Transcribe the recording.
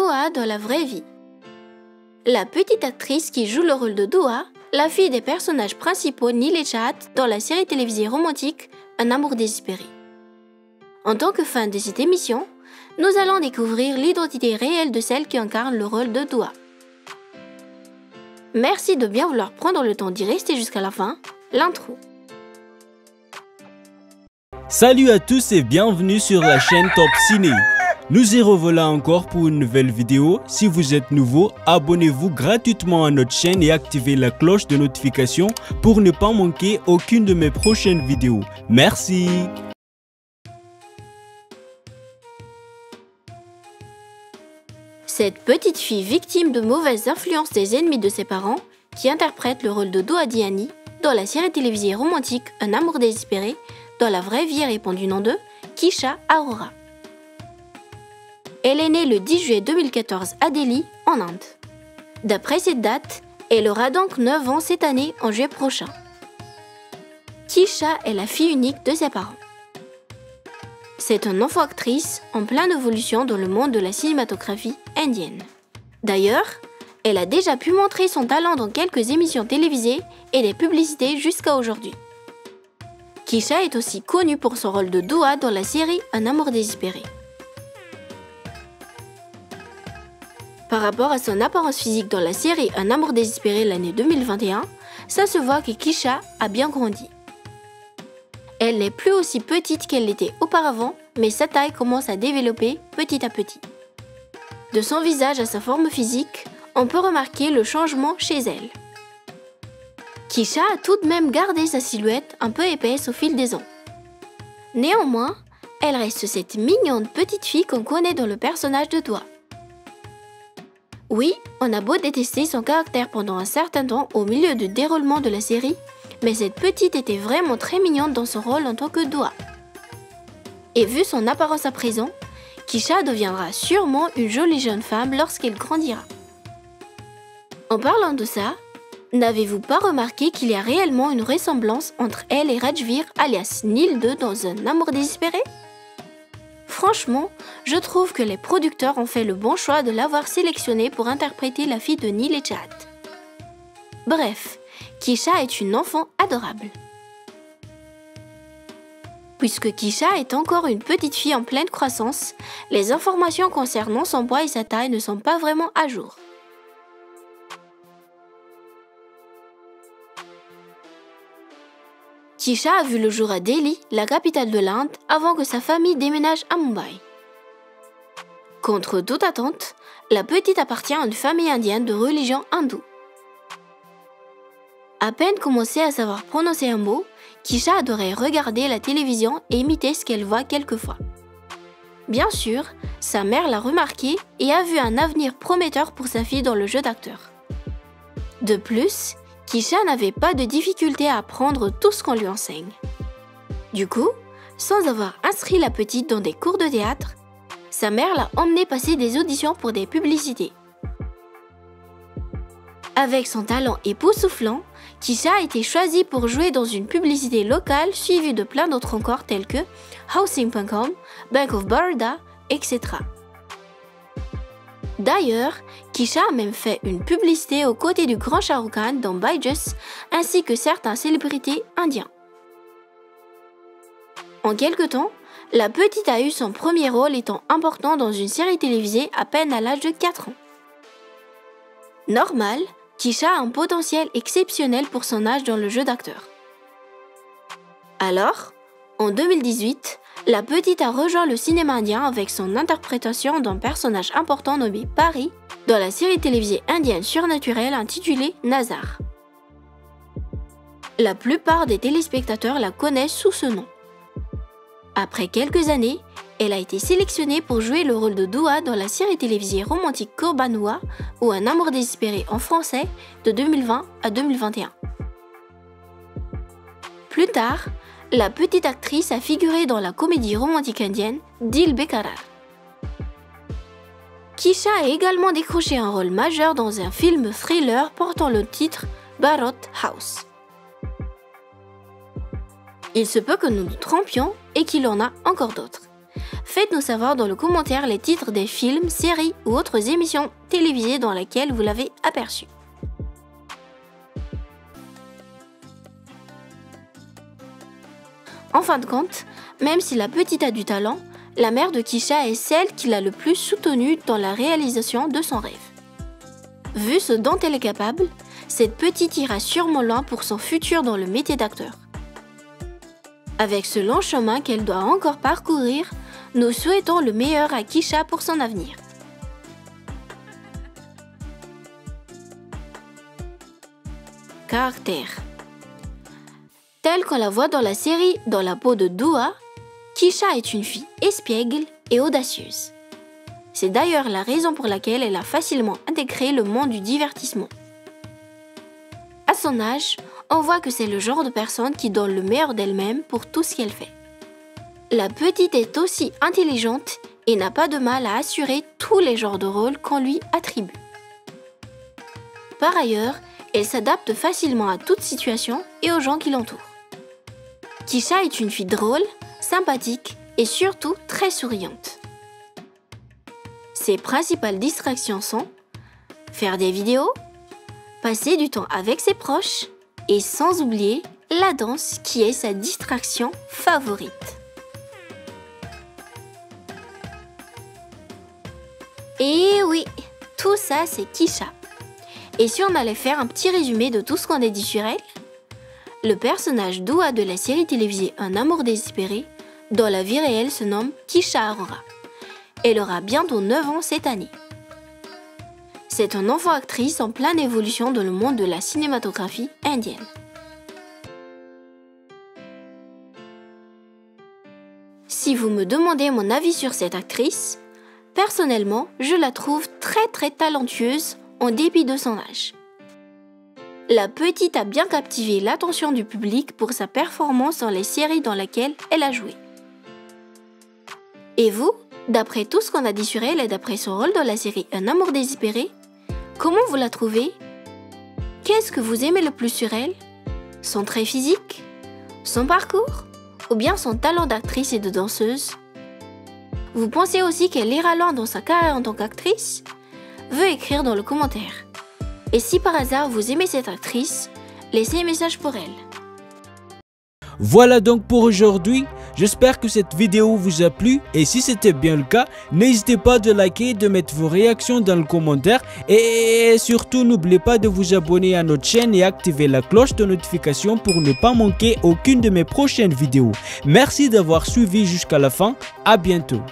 Doa dans la vraie vie. La petite actrice qui joue le rôle de Doa, la fille des personnages principaux Neil et Chad dans la série télévisée romantique Un amour désespéré. En tant que fan de cette émission, nous allons découvrir l'identité réelle de celle qui incarne le rôle de Doa. Merci de bien vouloir prendre le temps d'y rester jusqu'à la fin, l'intro. Salut à tous et bienvenue sur la chaîne Top Ciné. Nous y revoilà encore pour une nouvelle vidéo. Si vous êtes nouveau, abonnez-vous gratuitement à notre chaîne et activez la cloche de notification pour ne pas manquer aucune de mes prochaines vidéos. Merci. Cette petite fille victime de mauvaises influences des ennemis de ses parents, qui interprète le rôle de Doa Diani dans la série télévisée romantique Un amour désespéré, dans la vraie vie répond du nom de Kisha Arora. Elle est née le 10 juillet 2014 à Delhi, en Inde. D'après cette date, elle aura donc 9 ans cette année en juillet prochain. Kisha est la fille unique de ses parents. C'est une enfant-actrice en pleine évolution dans le monde de la cinématographie indienne. D'ailleurs, elle a déjà pu montrer son talent dans quelques émissions télévisées et des publicités jusqu'à aujourd'hui. Kisha est aussi connue pour son rôle de Doa dans la série Un amour désespéré. Par rapport à son apparence physique dans la série Un amour désespéré l'année 2021, ça se voit que Kisha a bien grandi. Elle n'est plus aussi petite qu'elle l'était auparavant, mais sa taille commence à développer petit à petit. De son visage à sa forme physique, on peut remarquer le changement chez elle. Kisha a tout de même gardé sa silhouette un peu épaisse au fil des ans. Néanmoins, elle reste cette mignonne petite fille qu'on connaît dans le personnage de Doa. Oui, on a beau détester son caractère pendant un certain temps au milieu du déroulement de la série, mais cette petite était vraiment très mignonne dans son rôle en tant que Doa. Et vu son apparence à présent, Kisha deviendra sûrement une jolie jeune femme lorsqu'elle grandira. En parlant de ça, n'avez-vous pas remarqué qu'il y a réellement une ressemblance entre elle et Rajveer alias Neil 2 dans Un amour désespéré ? Franchement, je trouve que les producteurs ont fait le bon choix de l'avoir sélectionnée pour interpréter la fille de Neil et Chad. Bref, Kisha est une enfant adorable. Puisque Kisha est encore une petite fille en pleine croissance, les informations concernant son poids et sa taille ne sont pas vraiment à jour. Kisha a vu le jour à Delhi, la capitale de l'Inde, avant que sa famille déménage à Mumbai. Contre toute attente, la petite appartient à une famille indienne de religion hindoue. À peine commencé à savoir prononcer un mot, Kisha adorait regarder la télévision et imiter ce qu'elle voit quelquefois. Bien sûr, sa mère l'a remarqué et a vu un avenir prometteur pour sa fille dans le jeu d'acteur. De plus, Kisha n'avait pas de difficulté à apprendre tout ce qu'on lui enseigne. Du coup, sans avoir inscrit la petite dans des cours de théâtre, sa mère l'a emmenée passer des auditions pour des publicités. Avec son talent époustouflant, Kisha a été choisie pour jouer dans une publicité locale suivie de plein d'autres encore telles que Housing.com, Bank of Baroda, etc. D'ailleurs, Kisha a même fait une publicité aux côtés du grand Shah Rukh Khan dans Byju's ainsi que certaines célébrités indiens. En quelque temps, la petite a eu son premier rôle étant important dans une série télévisée à peine à l'âge de 4 ans. Normal, Kisha a un potentiel exceptionnel pour son âge dans le jeu d'acteur. Alors, en 2018, la petite a rejoint le cinéma indien avec son interprétation d'un personnage important nommé Pari dans la série télévisée indienne surnaturelle intitulée Nazar. La plupart des téléspectateurs la connaissent sous ce nom. Après quelques années, elle a été sélectionnée pour jouer le rôle de Doa dans la série télévisée romantique Qurban Hua ou Un amour désespéré en français de 2020 à 2021. Plus tard, la petite actrice a figuré dans la comédie romantique indienne Dil Bekarar. Kisha a également décroché un rôle majeur dans un film thriller portant le titre Bharat House. Il se peut que nous nous trompions et qu'il en a encore d'autres. Faites Faites-nous savoir dans le commentaire les titres des films, séries ou autres émissions télévisées dans lesquelles vous l'avez aperçu. En fin de compte, même si la petite a du talent, la mère de Kisha est celle qui l'a le plus soutenue dans la réalisation de son rêve. Vu ce dont elle est capable, cette petite ira sûrement loin pour son futur dans le métier d'acteur. Avec ce long chemin qu'elle doit encore parcourir, nous souhaitons le meilleur à Kisha pour son avenir. Caractère. Telle qu'on la voit dans la série Dans la peau de Dua, Kisha est une fille espiègle et audacieuse. C'est d'ailleurs la raison pour laquelle elle a facilement intégré le monde du divertissement. À son âge, on voit que c'est le genre de personne qui donne le meilleur d'elle-même pour tout ce qu'elle fait. La petite est aussi intelligente et n'a pas de mal à assurer tous les genres de rôles qu'on lui attribue. Par ailleurs, elle s'adapte facilement à toute situation et aux gens qui l'entourent. Kisha est une fille drôle, sympathique et surtout très souriante. Ses principales distractions sont faire des vidéos, passer du temps avec ses proches et sans oublier la danse qui est sa distraction favorite. Et oui, tout ça c'est Kisha. Et si on allait faire un petit résumé de tout ce qu'on a dit sur elle? Le personnage Dua de la série télévisée Un amour désespéré, dans la vie réelle se nomme Kisha Arora. Elle aura bientôt 9 ans cette année. C'est une enfant-actrice en pleine évolution dans le monde de la cinématographie indienne. Si vous me demandez mon avis sur cette actrice, personnellement, je la trouve très talentueuse en dépit de son âge. La petite a bien captivé l'attention du public pour sa performance dans les séries dans lesquelles elle a joué. Et vous, d'après tout ce qu'on a dit sur elle et d'après son rôle dans la série Un amour désespéré, comment vous la trouvez? Qu'est-ce que vous aimez le plus sur elle? Son trait physique? Son parcours? Ou bien son talent d'actrice et de danseuse? Vous pensez aussi qu'elle ira loin dans sa carrière en tant qu'actrice? Veuillez écrire dans le commentaire. Et si par hasard vous aimez cette actrice, laissez un message pour elle. Voilà donc pour aujourd'hui. J'espère que cette vidéo vous a plu et si c'était bien le cas, n'hésitez pas de liker et de mettre vos réactions dans le commentaire et surtout n'oubliez pas de vous abonner à notre chaîne et activer la cloche de notification pour ne pas manquer aucune de mes prochaines vidéos. Merci d'avoir suivi jusqu'à la fin, à bientôt.